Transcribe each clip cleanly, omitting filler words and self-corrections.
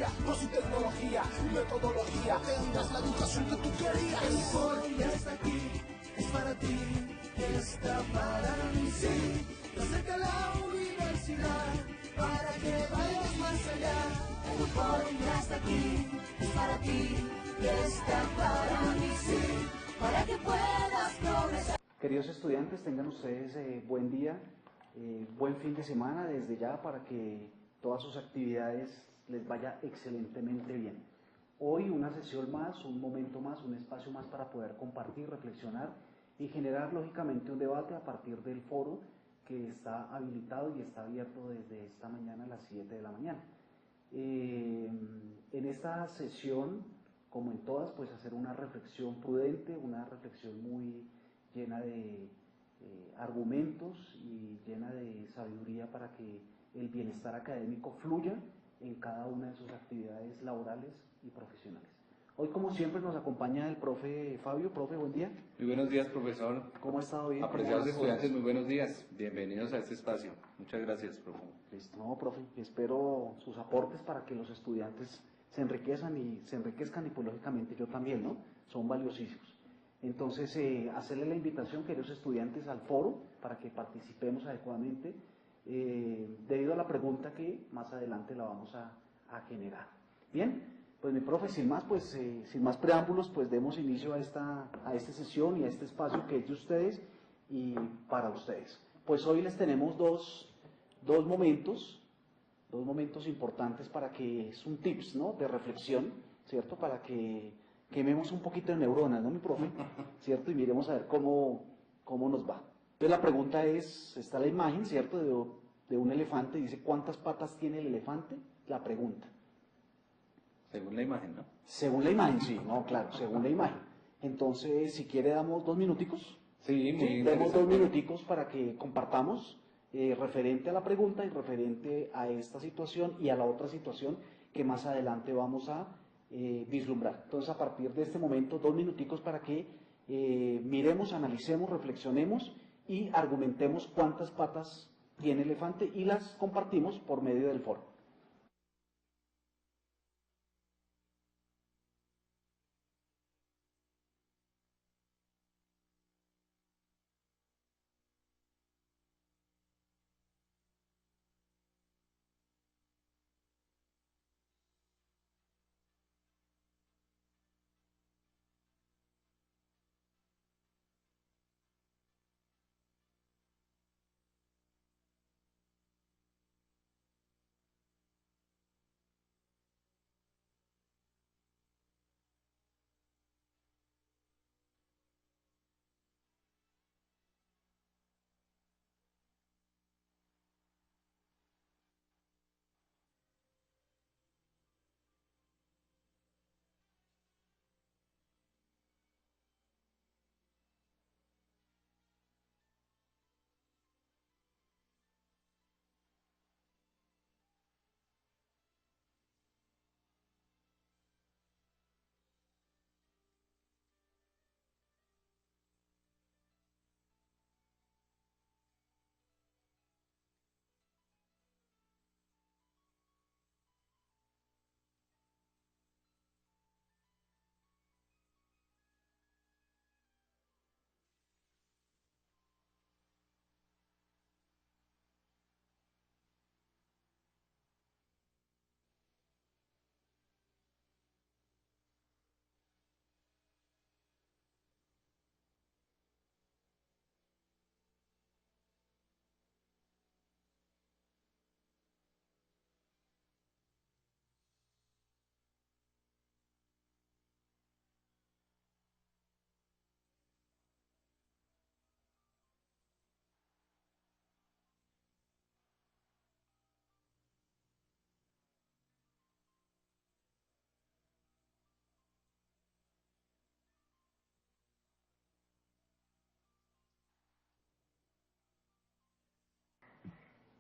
historia, con su tecnología y metodología. Tendrás la educación que tú querías. El foro ya está aquí, es para ti, está para mí, sí. Te acerca la universidad para que vayas más allá. El foro ya está aquí, es para ti, está para mí, sí. Para que puedas progresar. Queridos estudiantes, tengan ustedes buen día, buen fin de semana desde ya para que todas sus actividades les vaya excelentemente bien. Hoy una sesión más, un momento más, un espacio más para poder compartir, reflexionar y generar lógicamente un debate a partir del foro que está habilitado y está abierto desde esta mañana a las 7 de la mañana. En esta sesión, como en todas, pues hacer una reflexión prudente, una reflexión muy llena de argumentos y llena de sabiduría para que el bienestar académico fluya en cada una de sus actividades laborales y profesionales. Hoy, como siempre, nos acompaña el profe Fabio. Profe, buen día. Muy buenos días, profesor. ¿Cómo ha estado? Bien. Apreciados estudiantes, muy buenos días. Bienvenidos a este espacio. Muchas gracias, profe. Listo, no, profe, espero sus aportes para que los estudiantes se enriquezcan y pues lógicamente yo también, ¿no? Son valiosísimos. Entonces, hacerle la invitación, queridos estudiantes, al foro para que participemos adecuadamente debido a la pregunta que más adelante la vamos a generar. Bien, pues mi profe, sin más preámbulos, pues demos inicio a esta sesión y a este espacio que es de ustedes y para ustedes. Pues hoy les tenemos dos momentos importantes para que es un tips, ¿no? De reflexión, ¿cierto? Para que quememos un poquito de neuronas, ¿no, mi profe? ¿Cierto? Y miremos a ver cómo nos va. Entonces la pregunta es, está la imagen, ¿cierto? De un elefante, dice, ¿cuántas patas tiene el elefante? La pregunta. Según la imagen, ¿no? Según la imagen, sí, no, claro, según la imagen. Entonces, si quiere, damos 2 minuticos. Sí, muy interesante. Demos 2 minuticos para que compartamos referente a la pregunta y referente a esta situación y a la otra situación que más adelante vamos a vislumbrar. Entonces, a partir de este momento, 2 minuticos para que miremos, analicemos, reflexionemos y argumentemos cuántas patas tiene el elefante y las compartimos por medio del foro.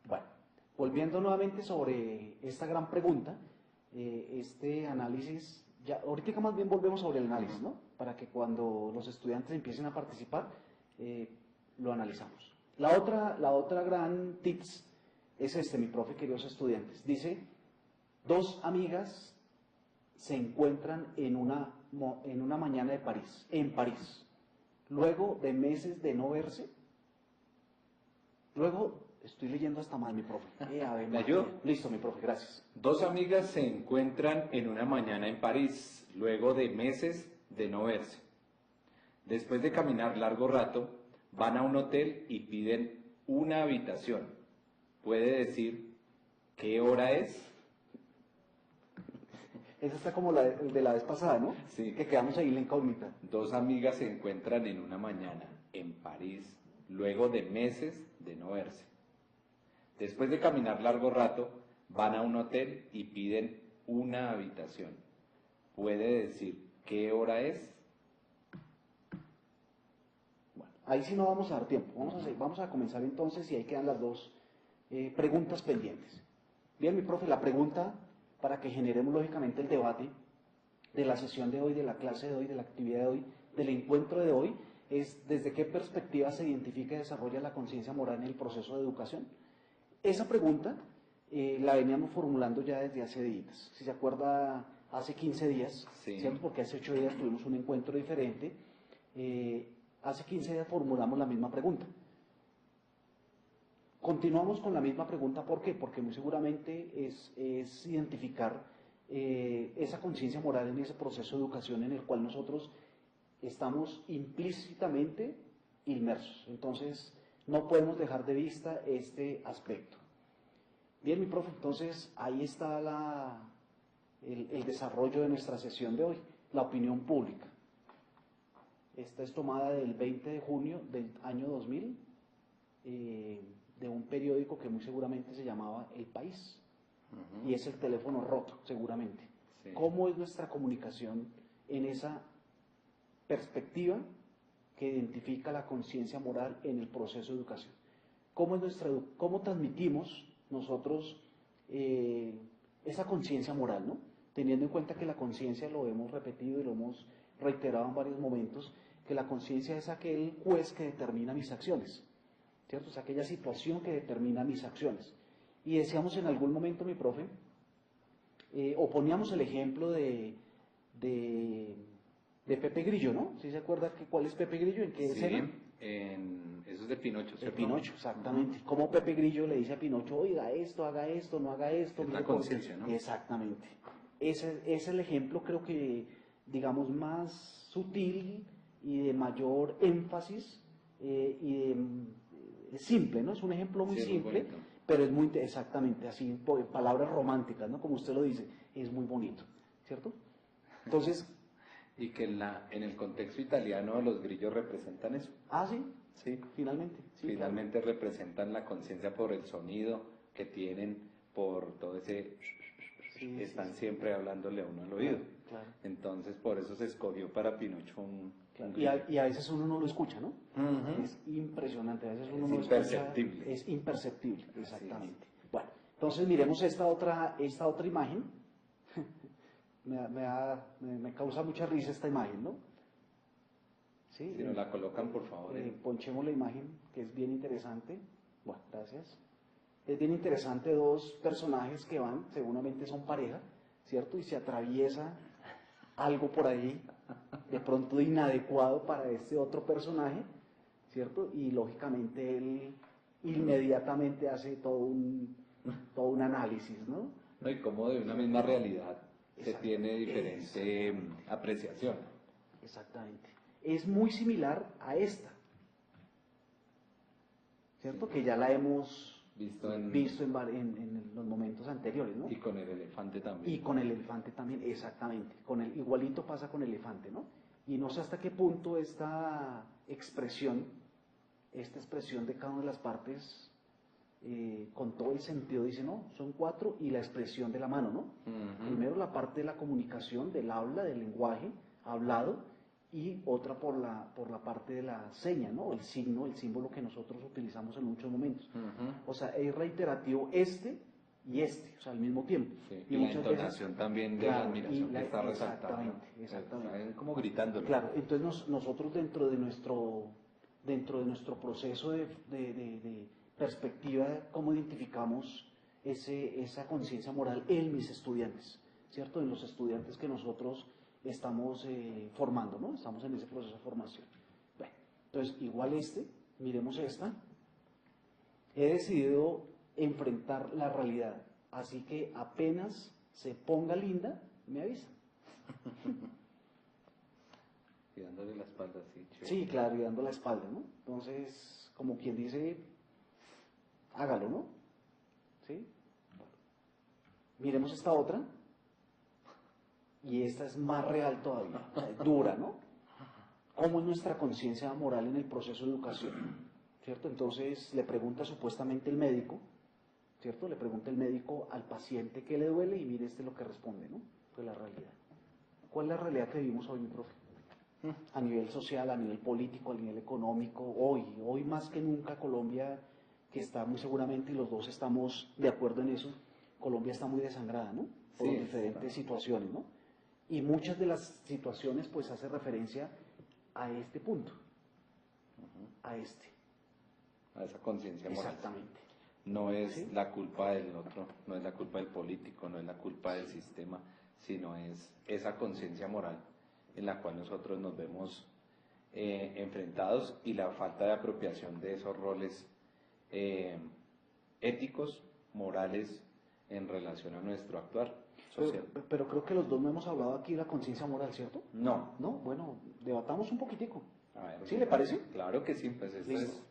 Bueno, volviendo nuevamente sobre esta gran pregunta, este análisis, ya ahorita más bien volvemos sobre el análisis, ¿no? Para que cuando los estudiantes empiecen a participar, lo analizamos. La otra gran tips es mi profe, queridos estudiantes, dice, Dos amigas se encuentran en una mañana de París, en París, luego de meses de no verse. Luego, estoy leyendo hasta mal, mi profe. ¿Me ayudo? Listo, mi profe, gracias. Dos amigas se encuentran en una mañana en París, luego de meses de no verse. Después de caminar largo rato, van a un hotel y piden una habitación. ¿Puede decir qué hora es? Esa está como la de la vez pasada, ¿no? Sí. Que quedamos ahí en la incógnita. Dos amigas se encuentran en una mañana en París, luego de meses de no verse. Después de caminar largo rato, van a un hotel y piden una habitación. ¿Puede decir qué hora es? Bueno, ahí sí no vamos a dar tiempo. Vamos a comenzar entonces y ahí quedan las dos preguntas pendientes. Bien, mi profe, la pregunta para que generemos lógicamente el debate de la sesión de hoy, de la clase de hoy, de la actividad de hoy, del encuentro de hoy, es desde qué perspectiva se identifica y desarrolla la conciencia moral en el proceso de educación. Esa pregunta la veníamos formulando ya desde hace días. Si se acuerda, hace 15 días, Sí. ¿cierto? Porque hace 8 días tuvimos un encuentro diferente. Hace 15 días formulamos la misma pregunta. Continuamos con la misma pregunta, ¿por qué? Porque muy seguramente es identificar esa conciencia moral en ese proceso de educación en el cual nosotros estamos implícitamente inmersos. Entonces, no podemos dejar de vista este aspecto. Bien, mi profe, entonces ahí está el desarrollo de nuestra sesión de hoy, la opinión pública. Esta es tomada del 20 de junio del año 2000, de un periódico que muy seguramente se llamaba El País, y es el teléfono roto, seguramente. Sí. ¿Cómo es nuestra comunicación en esa perspectiva que identifica la conciencia moral en el proceso de educación? ¿Cómo transmitimos nosotros esa conciencia moral, ¿no? Teniendo en cuenta que la conciencia, lo hemos repetido y lo hemos reiterado en varios momentos, que la conciencia es aquel juez que determina mis acciones, ¿cierto? Es aquella situación que determina mis acciones. Y decíamos en algún momento, mi profe, o poníamos el ejemplo de Pepe Grillo, ¿no? ¿Sí se acuerda cuál es Pepe Grillo? ¿En qué escena? Eso es de Pinocho, De ¿cierto? Pinocho, exactamente. Cómo Pepe Grillo le dice a Pinocho, oiga esto, haga esto, no haga esto. Es la mire por qué. conciencia, ¿no? Exactamente. Ese es el ejemplo, creo que, digamos, más sutil y de mayor énfasis es simple, ¿no? Es un ejemplo muy Sí, muy simple, bonito. pero es muy, exactamente, así, palabras románticas, ¿no? Como usted lo dice, es muy bonito, ¿cierto? Entonces, Y que en el contexto italiano los grillos representan eso. sí, Sí. finalmente. Sí, Finalmente representan la conciencia por el sonido que tienen, por todo ese... Sí, están sí, sí. siempre hablándole a uno al oído. Claro. Entonces, por eso se escogió para Pinocho un Claro. grillo. Y a veces uno no lo escucha, ¿no? Ujú. Es impresionante, a veces uno Es no lo escucha. imperceptible. Es imperceptible, exactamente. Bueno, entonces miremos esta otra imagen. Me causa mucha risa esta imagen, ¿no? Sí, Si nos la colocan, por favor. ponchemos la imagen, que es bien interesante. Bueno, gracias. Es bien interesante, dos personajes que van, seguramente son pareja, ¿cierto? Y se atraviesa algo por ahí, de pronto inadecuado para este otro personaje, ¿cierto? Y lógicamente él inmediatamente hace todo un análisis, ¿no? ¿No? Y como de una misma realidad se Exacto. tiene diferente apreciación. Exactamente. Es muy similar a esta, ¿cierto? Sí. Que ya la hemos Visto en... en los momentos anteriores, ¿no? Y con el elefante también. Y con el elefante también, exactamente. Igualito pasa con el elefante, ¿no? Y no sé hasta qué punto esta expresión de cada una de las partes, con todo el sentido, dice, no, son 4, y la expresión de la mano, ¿no? Ujú. Primero la parte de la comunicación, del habla, del lenguaje hablado, y otra por la parte de la seña, ¿no? El signo, el símbolo que nosotros utilizamos en muchos momentos. Ujú. O sea, es reiterativo y o sea, al mismo tiempo. Sí, Y y la muchas entonación veces, también de claro, la admiración y que está resaltando. Exactamente. Está como gritándolo. Claro, entonces nosotros dentro de nuestro proceso de perspectiva, ¿cómo identificamos esa conciencia moral en mis estudiantes, ¿cierto? En los estudiantes que nosotros estamos formando, ¿no? Estamos en ese proceso de formación. Bueno, entonces, igual miremos esta. He decidido enfrentar la realidad, así que apenas se ponga linda, me avisa. Y dándole la espalda, sí. Chévere. Sí, claro, y dando la espalda, ¿no? Entonces, como quien dice, hágalo, ¿no? ¿Sí? Miremos esta otra. Y esta es más real todavía, o sea, dura, ¿no? ¿Cómo es nuestra conciencia moral en el proceso de educación? ¿Cierto? Entonces le pregunta supuestamente el médico, ¿cierto? Le pregunta el médico al paciente qué le duele y mire lo que responde, ¿no? Pues la realidad. ¿Cuál es la realidad que vivimos hoy, profe? A nivel social, a nivel político, a nivel económico, hoy más que nunca Colombia, que está muy seguramente, y los dos estamos de acuerdo en eso, Colombia está muy desangrada, ¿no? Por Sí, diferentes situaciones, ¿no? Y muchas de las situaciones pues hace referencia a este punto, a esa conciencia moral. Exactamente. No es ¿Sí? la culpa del otro, no es la culpa del político, no es la culpa del sistema, sino es esa conciencia moral en la cual nosotros nos vemos enfrentados, y la falta de apropiación de esos roles éticos, morales, en relación a nuestro actuar social. Pero creo que los dos no hemos hablado aquí de la conciencia moral, ¿cierto? No. No, bueno, debatamos un poquitico. A ver, ¿Sí le parece? Claro que sí, pues este Listo.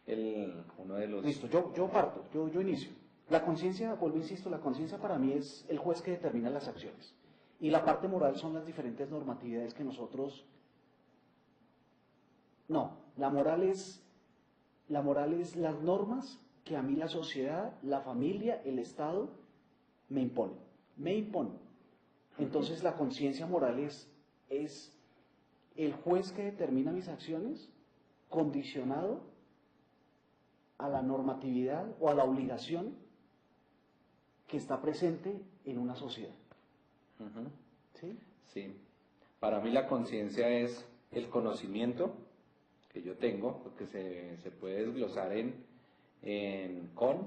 es uno de los... Listo, yo parto, yo inicio. La conciencia, vuelvo, insisto, la conciencia para mí es el juez que determina las acciones. Y la parte moral son las diferentes normatividades que nosotros... No, la moral es las normas que a mí la sociedad, la familia, el Estado me imponen. Me imponen. Entonces la conciencia moral es el juez que determina mis acciones condicionado a la normatividad o a la obligación que está presente en una sociedad. Ujú. ¿Sí? Sí. Para mí la conciencia es el conocimiento que yo tengo, que se puede desglosar en con,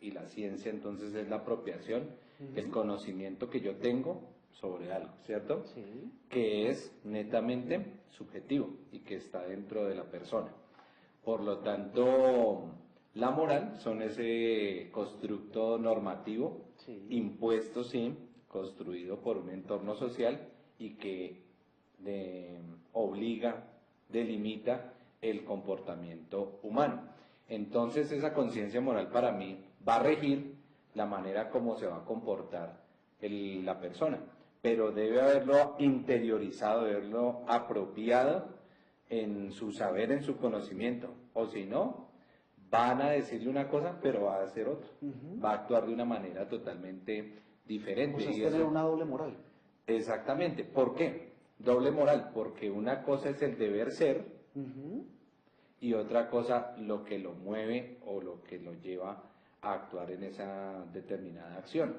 y la ciencia entonces es la apropiación, el conocimiento que yo tengo sobre algo, ¿cierto? Sí. Que es netamente subjetivo y que está dentro de la persona. Por lo tanto, la moral son ese constructo normativo, Sí. impuesto, sí, construido por un entorno social y que obliga, delimita el comportamiento humano. Entonces, esa conciencia moral para mí va a regir la manera como se va a comportar la persona, pero debe haberlo interiorizado, haberlo apropiado en su saber, en su conocimiento, o si no, van a decirle una cosa, pero va a hacer otra, va a actuar de una manera totalmente diferente. O sea, es y tener eso, una doble moral. exactamente, ¿por qué? Doble moral, porque una cosa es el deber ser y otra cosa lo que lo mueve o lo que lo lleva a actuar en esa determinada acción.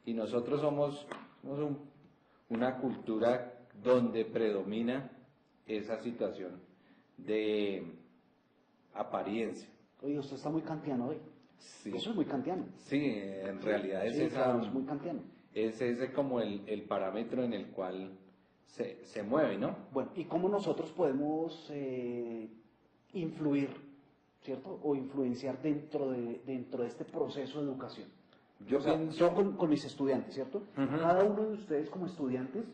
Y nosotros somos una cultura donde predomina esa situación de apariencia. Oye, usted está muy kantiano hoy. Sí. Eso es muy kantiano. Sí, en realidad es Sí, esa, claro, es muy kantiano. es ese como el parámetro en el cual se mueve, ¿no? Bueno, ¿y cómo nosotros podemos influir, ¿cierto? O influenciar dentro de este proceso de educación? Yo O sea, pienso- yo con mis estudiantes, ¿cierto? Ujú. Cada uno de ustedes como estudiantes,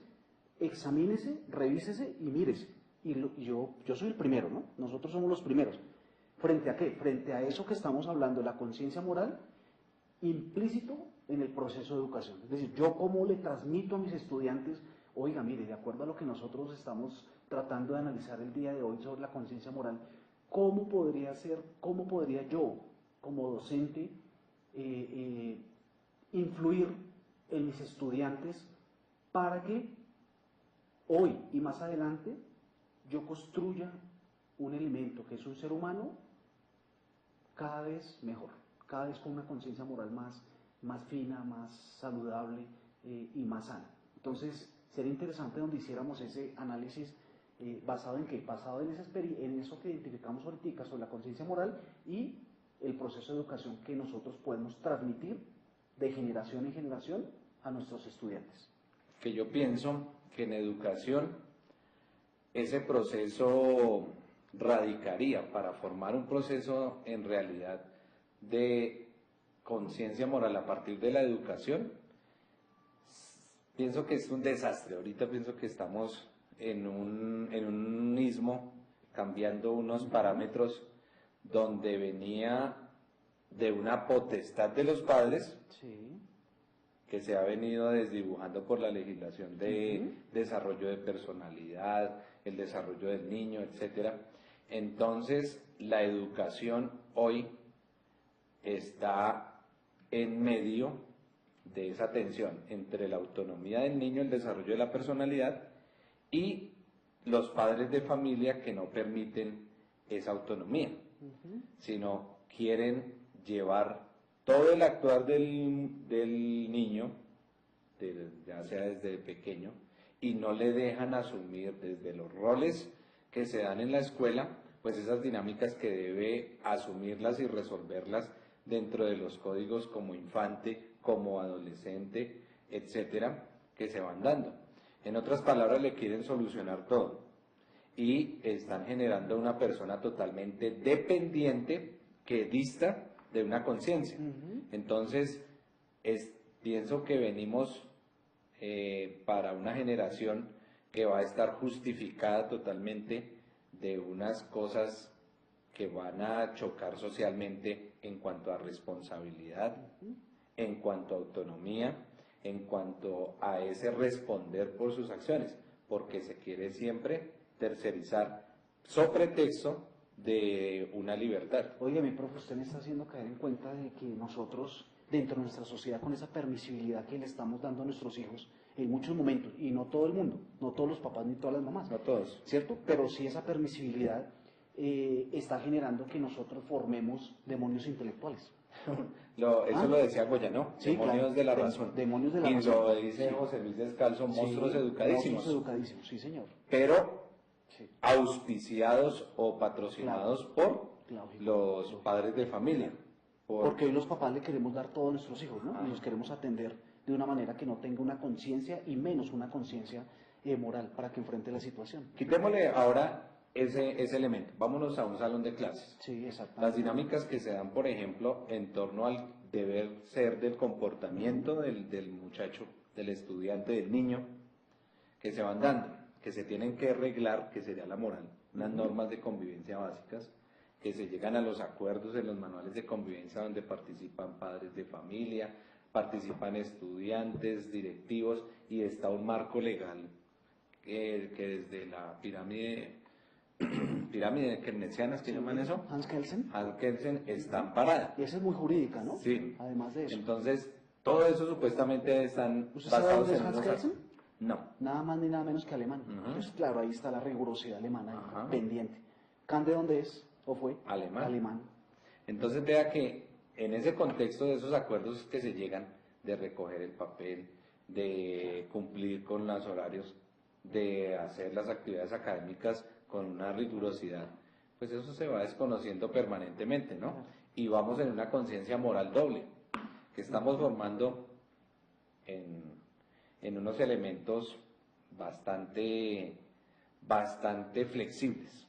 examínese, revísese y mírese. Y yo soy el primero, ¿no? Nosotros somos los primeros. ¿Frente a qué? Frente a eso que estamos hablando, la conciencia moral, implícito en el proceso de educación. Es decir, yo cómo le transmito a mis estudiantes, oiga, mire, de acuerdo a lo que nosotros estamos tratando de analizar el día de hoy sobre la conciencia moral, ¿cómo podría yo, como docente, influir en mis estudiantes para que hoy y más adelante yo construya un elemento que es un ser humano cada vez mejor, cada vez con una conciencia moral más fina, más saludable y más sana? Entonces, sería interesante donde hiciéramos ese análisis basado en qué, basado en eso que identificamos ahorita sobre la conciencia moral y el proceso de educación que nosotros podemos transmitir de generación en generación a nuestros estudiantes. Que yo pienso que en educación ese proceso radicaría para formar un proceso en realidad de conciencia moral a partir de la educación. Pienso que es un desastre. Ahorita pienso que estamos en un istmo, cambiando unos parámetros donde venía de una potestad de los padres, Sí. que se ha venido desdibujando por la legislación de desarrollo de personalidad, el desarrollo del niño, etcétera. Entonces, la educación hoy está en medio de esa tensión entre la autonomía del niño, el desarrollo de la personalidad, y los padres de familia que no permiten esa autonomía, sino quieren llevar todo el actuar del niño, ya sea desde pequeño, y no le dejan asumir desde los roles que se dan en la escuela, pues esas dinámicas que debe asumirlas y resolverlas dentro de los códigos como infante, como adolescente, etcétera, que se van dando. En otras palabras, le quieren solucionar todo y están generando una persona totalmente dependiente que dista de una conciencia. Entonces, pienso que venimos para una generación que va a estar justificada totalmente de unas cosas que van a chocar socialmente en cuanto a responsabilidad, en cuanto a autonomía, en cuanto a ese responder por sus acciones, porque se quiere siempre tercerizar, so pretexto de una libertad. Oye, mi profe, usted me está haciendo caer en cuenta de que nosotros, dentro de nuestra sociedad, con esa permisibilidad que le estamos dando a nuestros hijos, en muchos momentos, y no todo el mundo, no todos los papás ni todas las mamás, No todos. ¿cierto? Pero sí esa permisibilidad está generando que nosotros formemos demonios intelectuales. Eso lo decía Goyanó, Sí, demonios claro, de la razón. demonios de la y razón. lo dice Sí. José Luis Descalzo, monstruos Sí, educadísimos. monstruos educadísimos, sí, señor. Pero Sí. auspiciados o patrocinados por Lógico, los lógico. padres de familia. Porque hoy los papás le queremos dar todo a nuestros hijos, ¿no? Ah. Y los queremos atender de una manera que no tenga una conciencia y menos una conciencia moral para que enfrente la situación. Quitémosle ahora ese elemento. Vámonos a un salón de clases. Sí, exactamente. Las dinámicas que se dan, por ejemplo, en torno al deber ser del comportamiento del muchacho, del estudiante, del niño, que se van dando, que se tienen que arreglar, que sería la moral, unas normas de convivencia básicas, que se llegan a los acuerdos en los manuales de convivencia donde participan padres de familia, participan estudiantes, directivos, y está un marco legal que desde la pirámide keynesiana, ¿es que llaman eso? Hans Kelsen. Hans Kelsen está amparada. Y esa es muy jurídica, ¿no? Sí. Además de eso. Entonces, todo eso supuestamente están ¿Usted sabe basados dónde es en Hans unos... Kelsen? No. Nada más ni nada menos que alemán. Ujú. Entonces, claro, ahí está la rigurosidad alemana ahí, Ajá. pendiente. ¿Kant de dónde es? ¿O fue? Alemán. Alemán. Entonces vea que en ese contexto de esos acuerdos que se llegan de recoger el papel, de cumplir con los horarios, de hacer las actividades académicas con una rigurosidad, pues eso se va desconociendo permanentemente, ¿no? Y vamos en una conciencia moral doble, que estamos formando en unos elementos bastante flexibles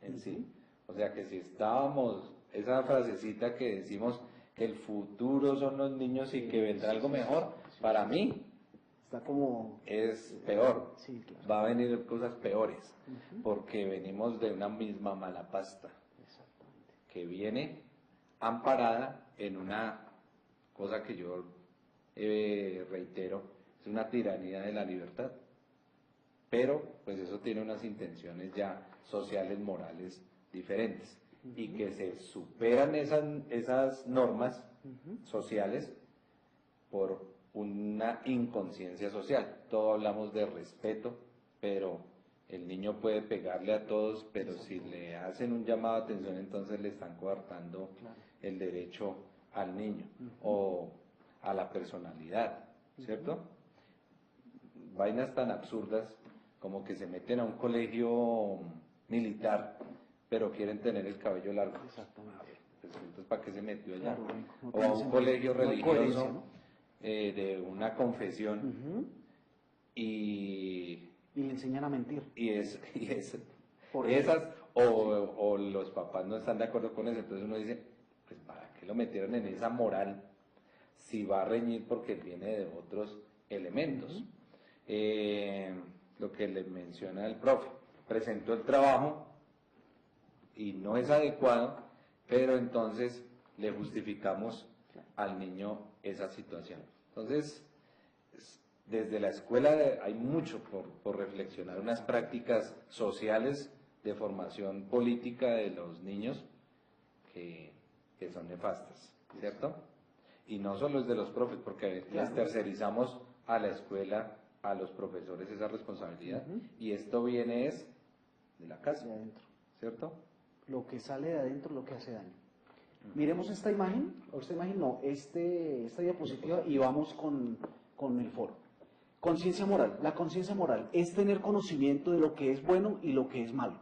en sí. O sea que si estábamos, esa frasecita que decimos que el futuro son los niños y que vendrá algo mejor, para mí Está como... es peor. Sí, claro. Va a venir cosas peores, porque venimos de una misma mala pasta, Exactamente. que viene amparada en una cosa que yo reitero, es una tiranía de la libertad. Pero, pues eso tiene unas intenciones ya sociales, morales diferentes, y que se superan esas normas sociales por una inconsciencia social. Todos hablamos de respeto, pero el niño puede pegarle a todos, pero si le hacen un llamado de atención, entonces le están coartando el derecho al niño o a la personalidad, ¿cierto? Vainas tan absurdas como que se meten a un colegio militar, pero quieren tener el cabello largo. Exactamente. Pues, entonces, ¿para qué se metió allá? Claro, no O tiene a un sentido. colegio No hay coherencia, religioso, ¿no? de una confesión Ujú. y, Y le enseñan a mentir. y es Por esas, o los papás no están de acuerdo con eso, entonces uno dice, pues ¿para qué lo metieron en esa moral si va a reñir porque viene de otros elementos? Ujú. Lo que le menciona el profe, presentó el trabajo y no es adecuado, pero entonces le justificamos al niño esa situación. Entonces, desde la escuela hay mucho por reflexionar, unas prácticas sociales de formación política de los niños que son nefastas, ¿cierto? Y no solo es de los profes, porque les tercerizamos a la escuela, a los profesores esa responsabilidad, Ujú. y esto viene es de la casa, De adentro. ¿cierto? Lo que sale de adentro es lo que hace daño. Miremos esta imagen, o esta imagen no, esta diapositiva y vamos con el foro. Conciencia moral. La conciencia moral es tener conocimiento de lo que es bueno y lo que es malo.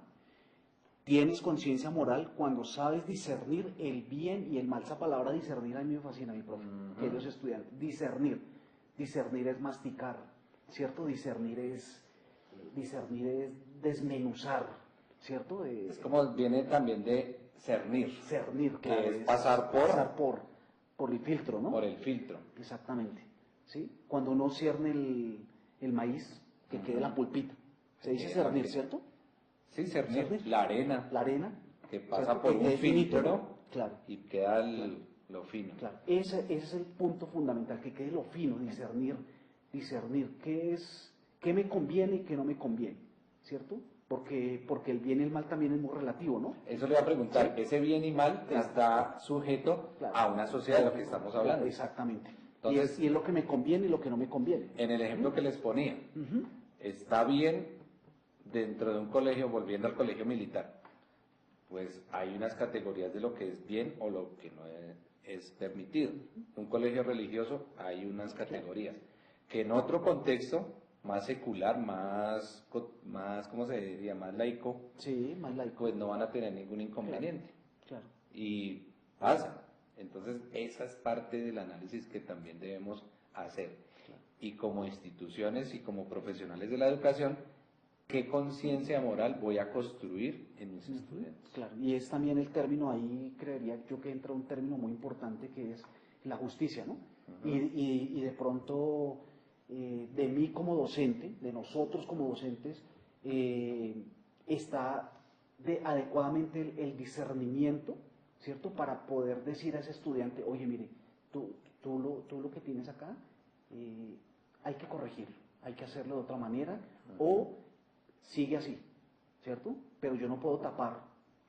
Tienes conciencia moral cuando sabes discernir el bien y el mal. Esa palabra discernir a mí me fascina, mi profe, queridos estudiantes. Discernir. Discernir es masticar, ¿cierto? Discernir es desmenuzar, ¿cierto? Es como viene también de cernir, Cernir, que claro, es pasar por el filtro, ¿no? por el filtro. Exactamente, ¿sí? Cuando uno cierne el maíz, que quede la pulpita. Se dice cernir, ¿cierto? Sí, cernir, Cernir. la arena, La arena. que pasa ¿cierto? por Que un quede finito, filtro, ¿no? Claro. y queda lo fino. Claro, ese es el punto fundamental, que quede lo fino, discernir qué me conviene y qué no me conviene, ¿cierto? Porque el bien y el mal también es muy relativo, ¿no? Eso le voy a preguntar, ese bien y mal Claro. está sujeto Claro. a una sociedad de lo que estamos hablando. Exactamente. Entonces, y es lo que me conviene y lo que no me conviene. En el ejemplo que les ponía, Ujú. está bien dentro de un colegio, volviendo al colegio militar, pues hay unas categorías de lo que es bien o lo que no es permitido. Un colegio religioso hay unas categorías que en otro contexto más secular, más ¿cómo se diría? Más laico, Sí, más laico. pues no van a tener ningún inconveniente. Claro. Y pasa. Entonces, esa es parte del análisis que también debemos hacer. Y como instituciones y como profesionales de la educación, ¿qué conciencia moral voy a construir en mis estudiantes? Claro, y es también el término, ahí creería yo que entra un término muy importante que es la justicia, ¿no? Y de pronto, de mí como docente, de nosotros como docentes, está adecuadamente el discernimiento, ¿cierto? Para poder decir a ese estudiante, oye, mire, tú lo que tienes acá, hay que corregirlo, hay que hacerlo de otra manera, o sigue así, ¿cierto? Pero yo no puedo tapar,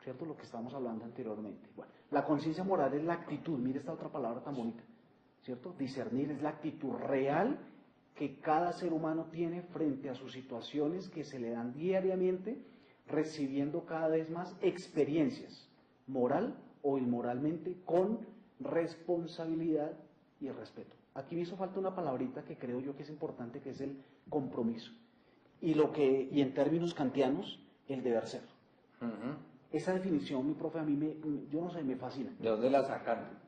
¿cierto? Lo que estábamos hablando anteriormente. Bueno, la conciencia moral es la actitud, mire esta otra palabra tan bonita, ¿cierto? Discernir es la actitud real que cada ser humano tiene frente a sus situaciones que se le dan diariamente, recibiendo cada vez más experiencias, moral o inmoralmente, con responsabilidad y respeto. Aquí me hizo falta una palabrita que creo yo que es importante, que es el compromiso. Y en términos kantianos, el deber ser. Esa definición, mi profe, a mí yo no sé, me fascina. ¿De dónde la sacan?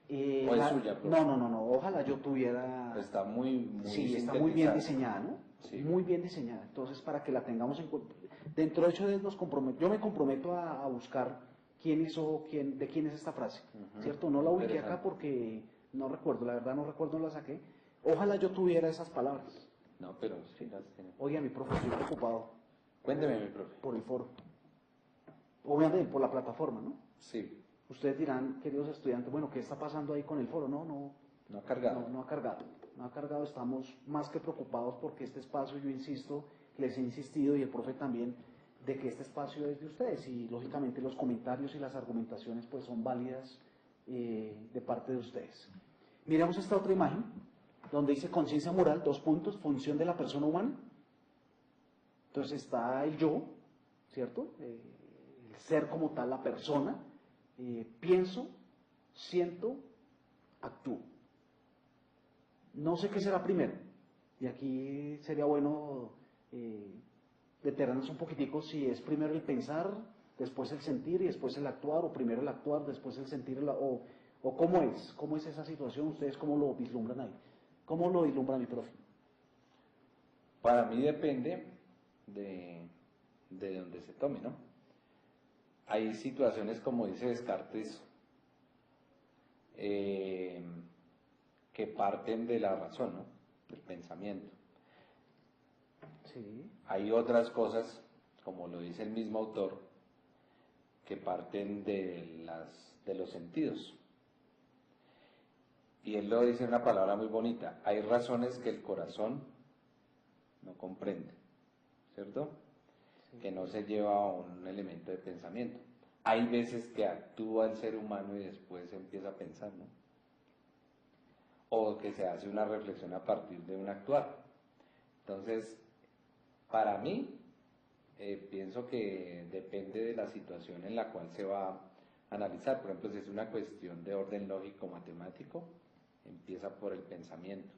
¿O es suya, profe? No, ojalá yo tuviera... Está muy sí, está muy bien sintetizada. diseñada, ¿no? Sí. Muy bien diseñada. Entonces, para que la tengamos en cuenta. Dentro de hecho, yo me comprometo a buscar de quién es esta frase, ¿cierto? No la ubiqué acá porque no recuerdo, la verdad no recuerdo, no la saqué. Ojalá yo tuviera esas palabras. No, pero sí las tiene. Oiga, mi profe, estoy preocupado Cuénteme, mi profe. por el foro. Obviamente, por la plataforma, ¿no? Sí, Ustedes dirán, queridos estudiantes, bueno, ¿qué está pasando ahí con el foro? No ha cargado. ha cargado. No ha cargado, estamos más que preocupados porque este espacio, yo insisto, les he insistido y el profe también, de que este espacio es de ustedes y lógicamente los comentarios y las argumentaciones pues son válidas de parte de ustedes. Miremos esta otra imagen, donde dice conciencia moral, 2 puntos, función de la persona humana. Entonces está el yo, ¿cierto? El ser como tal, la persona. Pienso, siento, actúo. No sé qué será primero. Y aquí sería bueno detenernos un poquitico si es primero el pensar, después el sentir y después el actuar, o primero el actuar, después el sentir, o cómo es esa situación, ustedes cómo lo vislumbran ahí. ¿Cómo lo ilumbra mi profe? Para mí depende de donde se tome, ¿no? Hay situaciones, como dice Descartes, que parten de la razón, ¿no? Del pensamiento. Sí. Hay otras cosas, como lo dice el mismo autor, que parten de los sentidos. Y él lo dice en una palabra muy bonita: hay razones que el corazón no comprende, ¿cierto? Sí. Que no se lleva a un elemento de pensamiento. Hay veces que actúa el ser humano y después empieza a pensar, ¿no? O que se hace una reflexión a partir de un actuar. Entonces, para mí, pienso que depende de la situación en la cual se va a analizar. Por ejemplo, si es una cuestión de orden lógico-matemático, empieza por el pensamiento.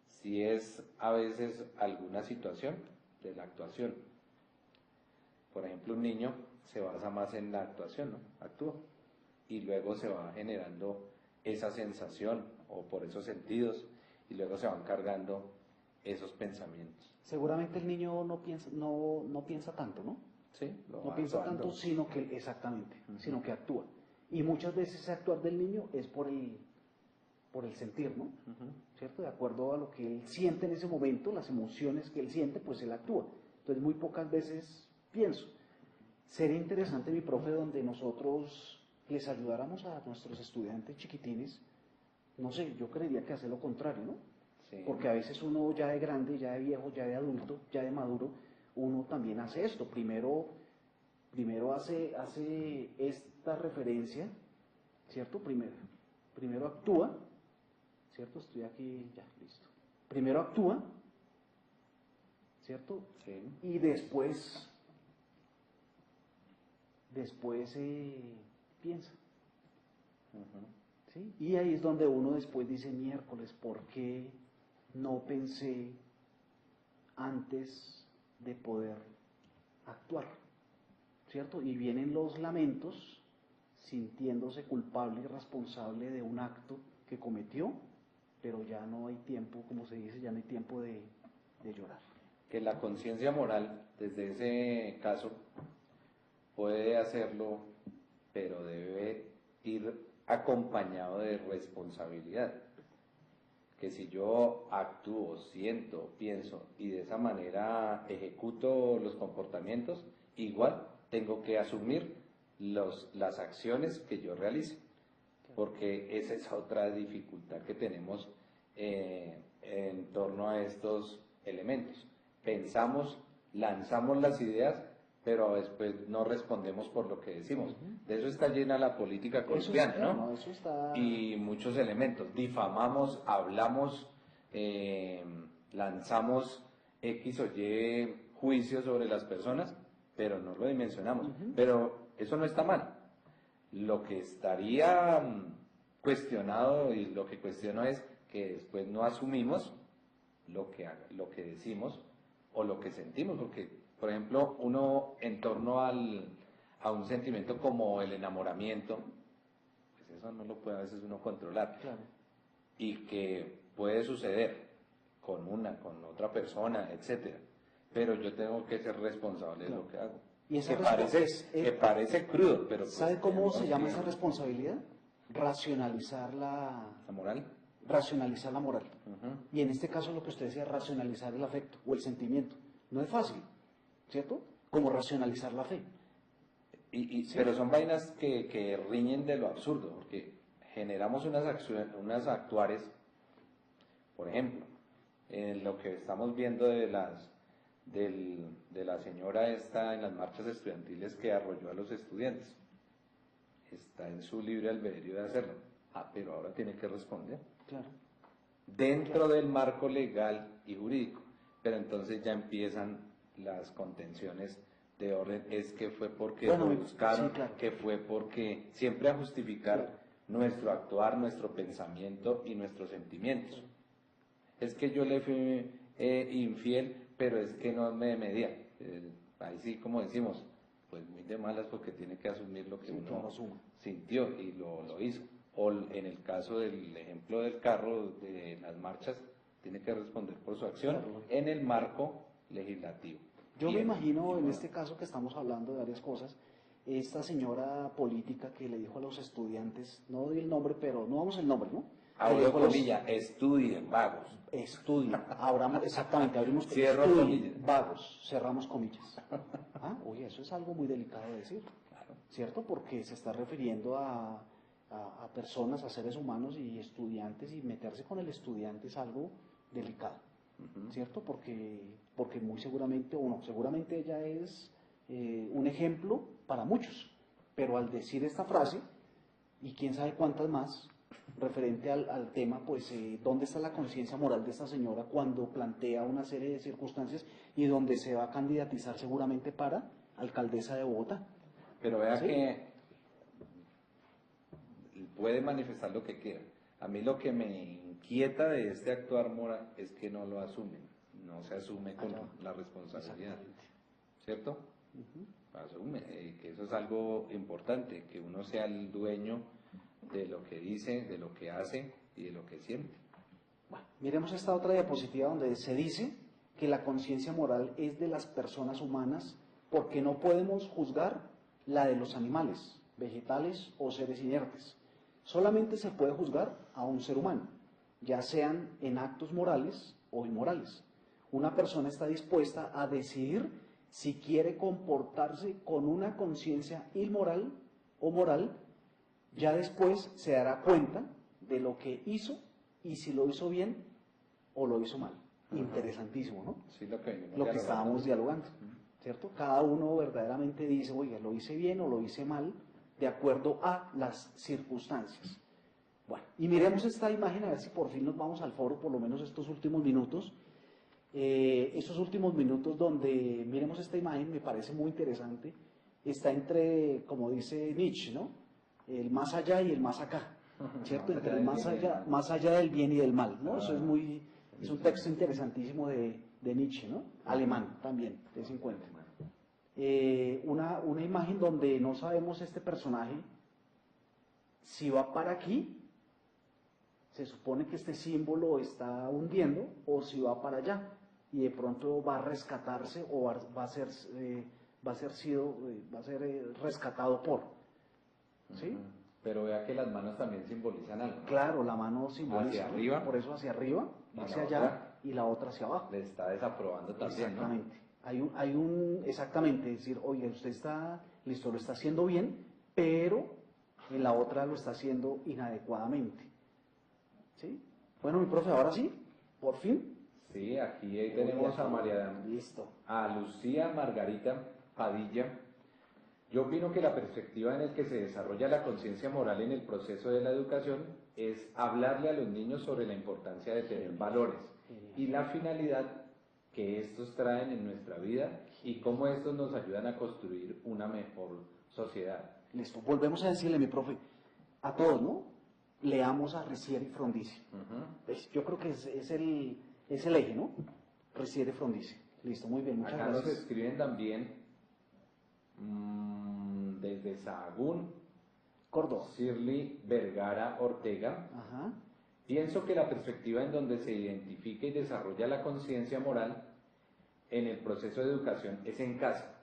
Si es a veces alguna situación de la actuación, por ejemplo, un niño se basa más en la actuación, ¿no? Actúa. Y luego se va generando esa sensación o por esos sentidos y luego se van cargando esos pensamientos. Seguramente el niño no piensa tanto, ¿no? Sí, No piensa tanto, sino que, exactamente, sino que actúa. Y muchas veces ese actuar del niño es por el sentir, ¿no? ¿Cierto? De acuerdo a lo que él siente en ese momento, las emociones que él siente, pues él actúa. Entonces muy pocas veces pienso. Sería interesante, mi profe, donde nosotros les ayudáramos a nuestros estudiantes chiquitines, no sé, yo creería que hacer lo contrario, ¿no? Sí. Porque a veces uno ya de grande, ya de viejo, ya de adulto, ya de maduro, uno también hace esto. Primero hace esta referencia, ¿cierto? Primero actúa, ¿cierto? Estoy aquí, ya, listo. Primero actúa, ¿cierto? Sí. Y después piensa. ¿Sí? Y ahí es donde uno después dice: miércoles, ¿por qué no pensé antes de poder actuar? ¿Cierto? Y vienen los lamentos, sintiéndose culpable y responsable de un acto que cometió, pero ya no hay tiempo, como se dice, ya no hay tiempo de llorar. Que la conciencia moral, desde ese caso, puede hacerlo, pero debe ir acompañado de responsabilidad. Que si yo actúo, siento, pienso y de esa manera ejecuto los comportamientos, igual tengo que asumir las acciones que yo realice, porque esa es otra dificultad que tenemos en torno a estos elementos. Pensamos, lanzamos las ideas, pero después no respondemos por lo que decimos. De eso está llena la política colombiana, ¿no? Eso está... Y muchos elementos. Difamamos, hablamos, lanzamos X o Y juicios sobre las personas, pero no lo dimensionamos. Pero eso no está mal. Lo que estaría cuestionado, y lo que cuestiono, es que después no asumimos lo que decimos o lo que sentimos, porque, por ejemplo, uno en torno a un sentimiento como el enamoramiento, pues eso no lo puede a veces uno controlar. Claro. Y que puede suceder con otra persona, etcétera. Pero yo tengo que ser responsable de lo que hago. Y esa que parece crudo, pero... ¿Sabe cómo se llama esa responsabilidad? Racionalizar ¿La moral? Racionalizar la moral. Y en este caso lo que usted decía, racionalizar el afecto o el sentimiento. No es fácil, ¿cierto? Como racionalizar la fe. ¿Sí? Pero son vainas que riñen de lo absurdo, porque generamos unas actuares, por ejemplo, en lo que estamos viendo de la señora esta en las marchas estudiantiles que arrolló a los estudiantes. Está en su libre albedrío de hacerlo. Pero ahora tiene que responder. Claro. Dentro del marco legal y jurídico. Pero entonces ya empiezan las contenciones de orden. Es que fue porque lo buscaron, sí, claro. que fue porque... Siempre a justificar nuestro actuar, nuestro pensamiento y nuestros sentimientos. Es que yo le fui infiel, pero es que no me medía. Ahí sí, como decimos, pues muy de malas, porque tiene que asumir lo que uno sintió y lo hizo. o en el caso del ejemplo del carro, de las marchas, tiene que responder por su acción en el marco legislativo. Yo me Bien, imagino en bueno, este caso que estamos hablando de varias cosas, esta señora política que le dijo a los estudiantes, no doy el nombre, pero no vamos el nombre, ¿no? Que le abro dijo a los- comilla, estudien, vagos. Estudien, abramos, exactamente, abrimos Cierro estudien, comillas. vagos, cerramos comillas. Ah, oye, eso es algo muy delicado de decir, ¿cierto? Porque se está refiriendo a personas, a seres humanos y estudiantes, y meterse con el estudiante es algo delicado, ¿cierto? Porque muy seguramente, o no, seguramente ella es un ejemplo para muchos, pero al decir esta frase, y quién sabe cuántas más, referente al tema, pues, ¿dónde está la conciencia moral de esta señora cuando plantea una serie de circunstancias y donde se va a candidatizar seguramente para alcaldesa de Bogotá? Pero vea ¿Sí? que puede manifestar lo que quiera. A mí lo que me inquieta de este actuar moral es que no lo asumen, no se asume con la responsabilidad, Exactamente. ¿cierto? Asume, que eso es algo importante, que uno sea el dueño de lo que dice, de lo que hace y de lo que siente. Bueno, miremos esta otra diapositiva donde se dice que la conciencia moral es de las personas humanas porque no podemos juzgar la de los animales, vegetales o seres inertes. Solamente se puede juzgar a un ser humano, ya sean en actos morales o inmorales. Una persona está dispuesta a decidir si quiere comportarse con una conciencia inmoral o moral. Ya después se dará cuenta de lo que hizo y si lo hizo bien o lo hizo mal. Interesantísimo, ¿no? Sí, lo que venimos Lo que dialogando. estábamos dialogando, ¿cierto? Cada uno verdaderamente dice, oiga, lo hice bien o lo hice mal, de acuerdo a las circunstancias. Bueno, y miremos esta imagen a ver si por fin nos vamos al foro, por lo menos estos últimos minutos. Estos últimos minutos donde miremos esta imagen me parece muy interesante. Está entre, como dice Nietzsche, ¿no? El más allá y el más acá, ¿cierto? Entre el más allá del bien y del mal, ¿no? Eso es un texto interesantísimo de Nietzsche, ¿no? Alemán también, de 50. Una imagen donde no sabemos este personaje si va para aquí, se supone que este símbolo está hundiendo, o si va para allá y de pronto va a rescatarse o va a ser rescatado por, ¿sí? Pero vea que las manos también simbolizan algo, ¿no? Claro, la mano simboliza, Hacia ¿no? arriba. Por eso hacia arriba, Y hacia la allá, otra y la otra hacia abajo. le está desaprobando también, Exactamente. Exactamente, es decir, oye, usted listo, lo está haciendo bien, pero en la otra lo está haciendo inadecuadamente. ¿Sí? Bueno, mi profe, ahora sí, por fin. ¿no? Sí, aquí tenemos a Listo. a Lucía Margarita Padilla. Yo opino que la perspectiva en la que se desarrolla la conciencia moral en el proceso de la educación es hablarle a los niños sobre la importancia de tener valores y la finalidad que estos traen en nuestra vida y cómo estos nos ayudan a construir una mejor sociedad. Listo. Volvemos a decirle, mi profe, a todos, ¿no? Leamos a Ricier y Frondizi. Yo creo que es el eje, ¿no? Ricier y Frondizi. Listo, muy bien, muchas Acá gracias. nos escriben también desde Sahagún, Córdoba. Shirley Vergara Ortega. Ajá. Pienso que la perspectiva en donde se identifica y desarrolla la conciencia moral en el proceso de educación es en casa,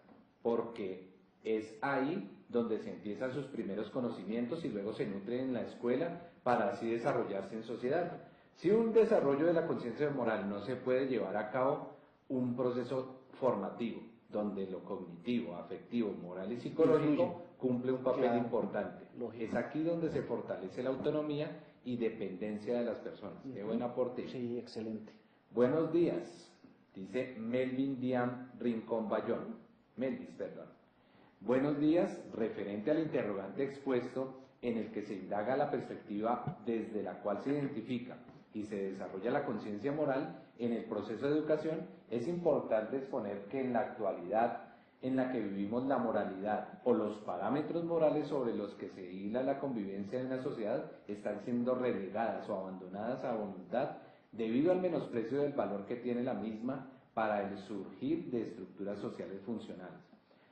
porque es ahí donde se empiezan sus primeros conocimientos y luego se nutren en la escuela para así desarrollarse en sociedad. Si un desarrollo de la conciencia moral no se puede llevar a cabo un proceso formativo, donde lo cognitivo, afectivo, moral y psicológico cumple un papel importante. Lógico. Es aquí donde se fortalece la autonomía y dependencia de las personas. Qué buen aporte. Sí, excelente. Buenos días, dice Melvin Dian Rincón Bayón. Melvis, perdón. Buenos días, referente al interrogante expuesto en el que se indaga la perspectiva desde la cual se identifica y se desarrolla la conciencia moral en el proceso de educación, es importante exponer que en la actualidad en la que vivimos la moralidad o los parámetros morales sobre los que se hila la convivencia en la sociedad están siendo relegadas o abandonadas a voluntad debido al menosprecio del valor que tiene la misma para el surgir de estructuras sociales funcionales.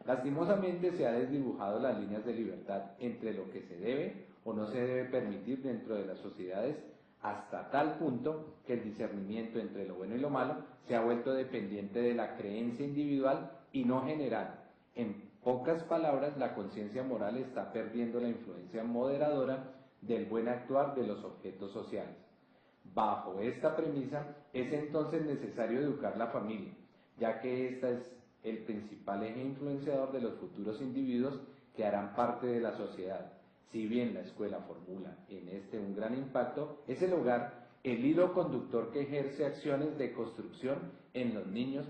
Lastimosamente se ha desdibujado las líneas de libertad entre lo que se debe o no se debe permitir dentro de las sociedades hasta tal punto que el discernimiento entre lo bueno y lo malo se ha vuelto dependiente de la creencia individual y no general. En pocas palabras, la conciencia moral está perdiendo la influencia moderadora del buen actuar de los objetos sociales. Bajo esta premisa, es entonces necesario educar la familia, ya que esta es el principal eje influenciador de los futuros individuos que harán parte de la sociedad. Si bien la escuela formula en este un gran impacto, es el hogar el hilo conductor que ejerce acciones de construcción en los niños,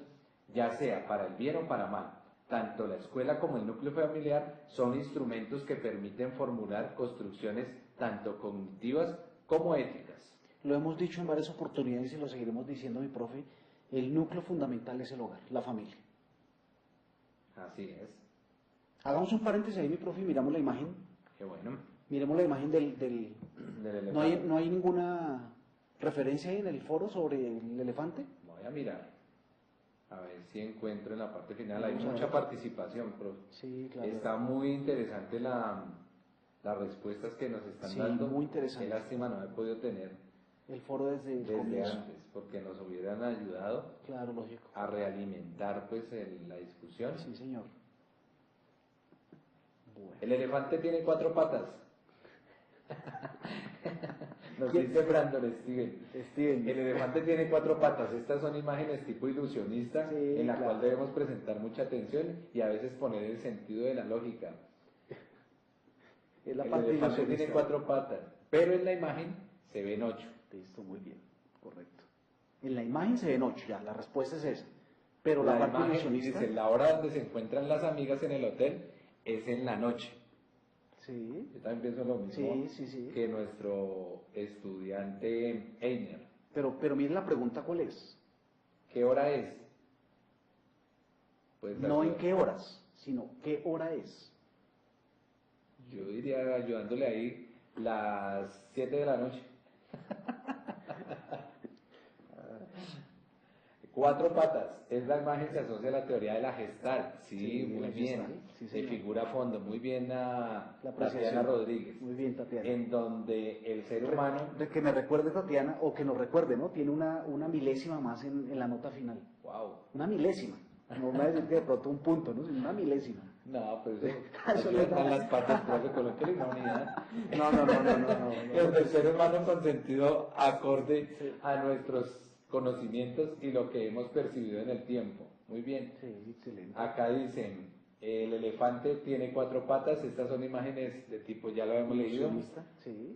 ya sea para el bien o para mal. Tanto la escuela como el núcleo familiar son instrumentos que permiten formular construcciones tanto cognitivas como éticas. Lo hemos dicho en varias oportunidades y lo seguiremos diciendo, mi profe, el núcleo fundamental es el hogar, la familia. Así es. Hagamos un paréntesis ahí, mi profe, y miramos la imagen. Qué bueno. Miremos la imagen del Del ¿No hay, elefante. no hay ninguna referencia ahí en el foro sobre el elefante? Voy a mirar. A ver si encuentro en la parte final. Hay Vamos a mucha ver. participación, profe. Sí, claro. Está muy interesante las respuestas que nos están Sí, dando. muy interesante. Qué lástima no he podido tener El foro desde el desde comienzo. antes, porque nos hubieran ayudado Claro, lógico. a realimentar pues la discusión. Sí, señor. Bueno. El elefante tiene 4 patas. Nos ¿Quién? dice Brandon Steven. Steven. El elefante tiene 4 patas. Estas son imágenes tipo ilusionista Sí, en la claro. cual debemos presentar mucha atención y a veces poner el sentido de la lógica. Es la El parte elefante tiene ilusionista. 4 patas, pero en la imagen se ven 8. Listo, muy bien. Correcto. En la imagen se ven 8, ya, la respuesta es esa. Pero la parte imagen ilusionista. dice, la hora donde se encuentran las amigas en el hotel es en la noche. Sí, Yo también pienso lo mismo sí. que nuestro estudiante Einer. Pero mire la pregunta cuál es. ¿Qué hora es? Pues No en qué horas, sino qué hora es. Yo diría ayudándole ahí las 7 de la noche. 4 patas. Es la imagen se asocia a la teoría de la gestal. Sí, Sí, muy la bien. Gestalt, sí, De señor. figura a fondo. Muy bien a La apreciación. Tatiana Rodríguez. Muy bien, Tatiana. En donde el ser humano... De que me recuerde Tatiana, o que nos recuerde, ¿no? Tiene una milésima más en la nota final. Wow. Una milésima. No me voy a decir que de pronto un punto, ¿no? Sino una milésima. No, pues Eso eso le le da. dan las patas, profe, colóquele una unidad. No. El ser humano con sentido acorde a nuestros conocimientos y lo que hemos percibido en el tiempo. Muy bien. Sí, excelente. Acá dicen, el elefante tiene 4 patas, estas son imágenes de tipo, ya lo hemos leído. Ilusionista, sí.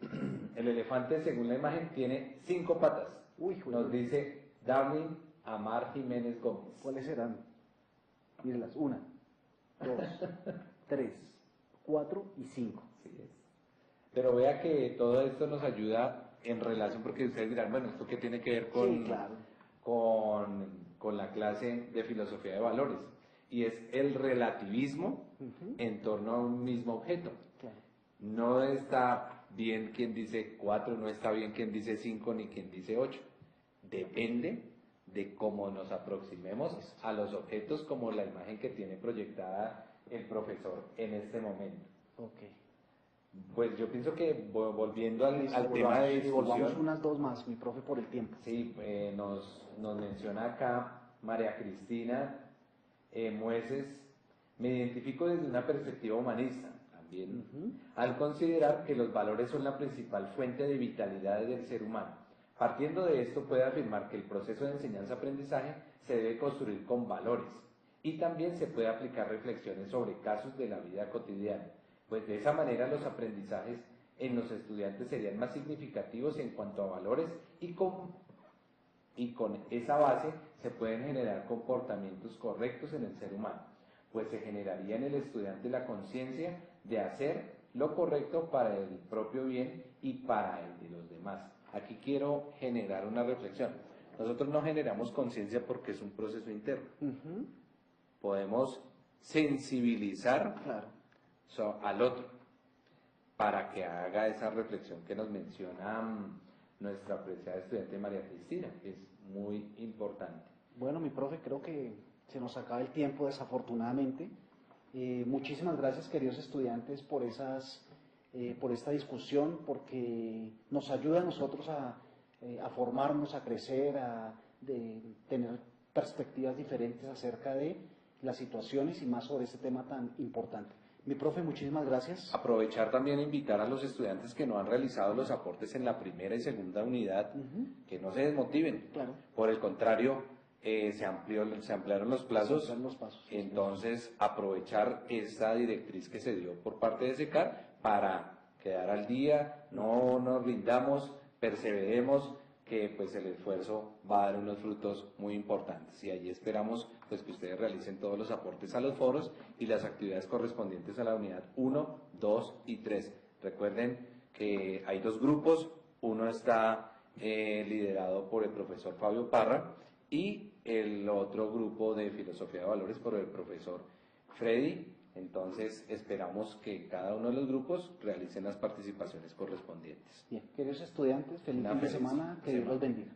El elefante, según la imagen, tiene 5 patas. Uy, joder. Nos dice Darwin Amar Jiménez Gómez. ¿Cuáles serán? Mírelas, 1, 2, 3, 4 y 5. Así es. Pero vea que todo esto nos ayuda en relación, porque ustedes dirán, bueno, ¿esto qué tiene que ver con, Sí, claro. con la clase de filosofía de valores? Y es el relativismo Ujú. en torno a un mismo objeto. Claro. No está bien quien dice 4, no está bien quien dice 5, ni quien dice 8. Depende de cómo nos aproximemos a los objetos, como la imagen que tiene proyectada el profesor en este momento. Ok. Pues yo pienso que volviendo al Listo, tema de y volvamos discusión, unas dos más, mi profe, por el tiempo. sí, nos menciona acá María Cristina Mueces, me identifico desde una perspectiva humanista también, Ujú. al considerar que los valores son la principal fuente de vitalidad del ser humano. Partiendo de esto, puede afirmar que el proceso de enseñanza-aprendizaje se debe construir con valores y también se puede aplicar reflexiones sobre casos de la vida cotidiana, pues de esa manera los aprendizajes en los estudiantes serían más significativos en cuanto a valores y con esa base se pueden generar comportamientos correctos en el ser humano, pues se generaría en el estudiante la conciencia de hacer lo correcto para el propio bien y para el de los demás. Aquí quiero generar una reflexión. Nosotros no generamos conciencia porque es un proceso interno. Ujú. Podemos sensibilizar Claro. al otro para que haga esa reflexión que nos menciona nuestra apreciada estudiante María Cristina, que es muy importante. Bueno, mi profe, creo que se nos acaba el tiempo, desafortunadamente. Muchísimas gracias, queridos estudiantes, por esas por esta discusión, porque nos ayuda a nosotros a formarnos, a crecer, tener perspectivas diferentes acerca de las situaciones y más sobre este tema tan importante. Mi profe, muchísimas gracias. Aprovechar también e invitar a los estudiantes que no han realizado los aportes en la primera y segunda unidad, que no se desmotiven. Claro. Por el contrario, se ampliaron los plazos. Entonces, aprovechar esa directriz que se dio por parte de SECAR para quedar al día, no nos rindamos, perseveremos, que pues el esfuerzo va a dar unos frutos muy importantes, y allí esperamos pues que ustedes realicen todos los aportes a los foros y las actividades correspondientes a la unidad 1, 2 y 3. Recuerden que hay dos grupos, uno está liderado por el profesor Fabio Parra y el otro grupo de filosofía de valores por el profesor Freddy. Entonces esperamos que cada uno de los grupos realicen las participaciones correspondientes. Bien, queridos estudiantes, feliz fin de semana, que Dios los bendiga.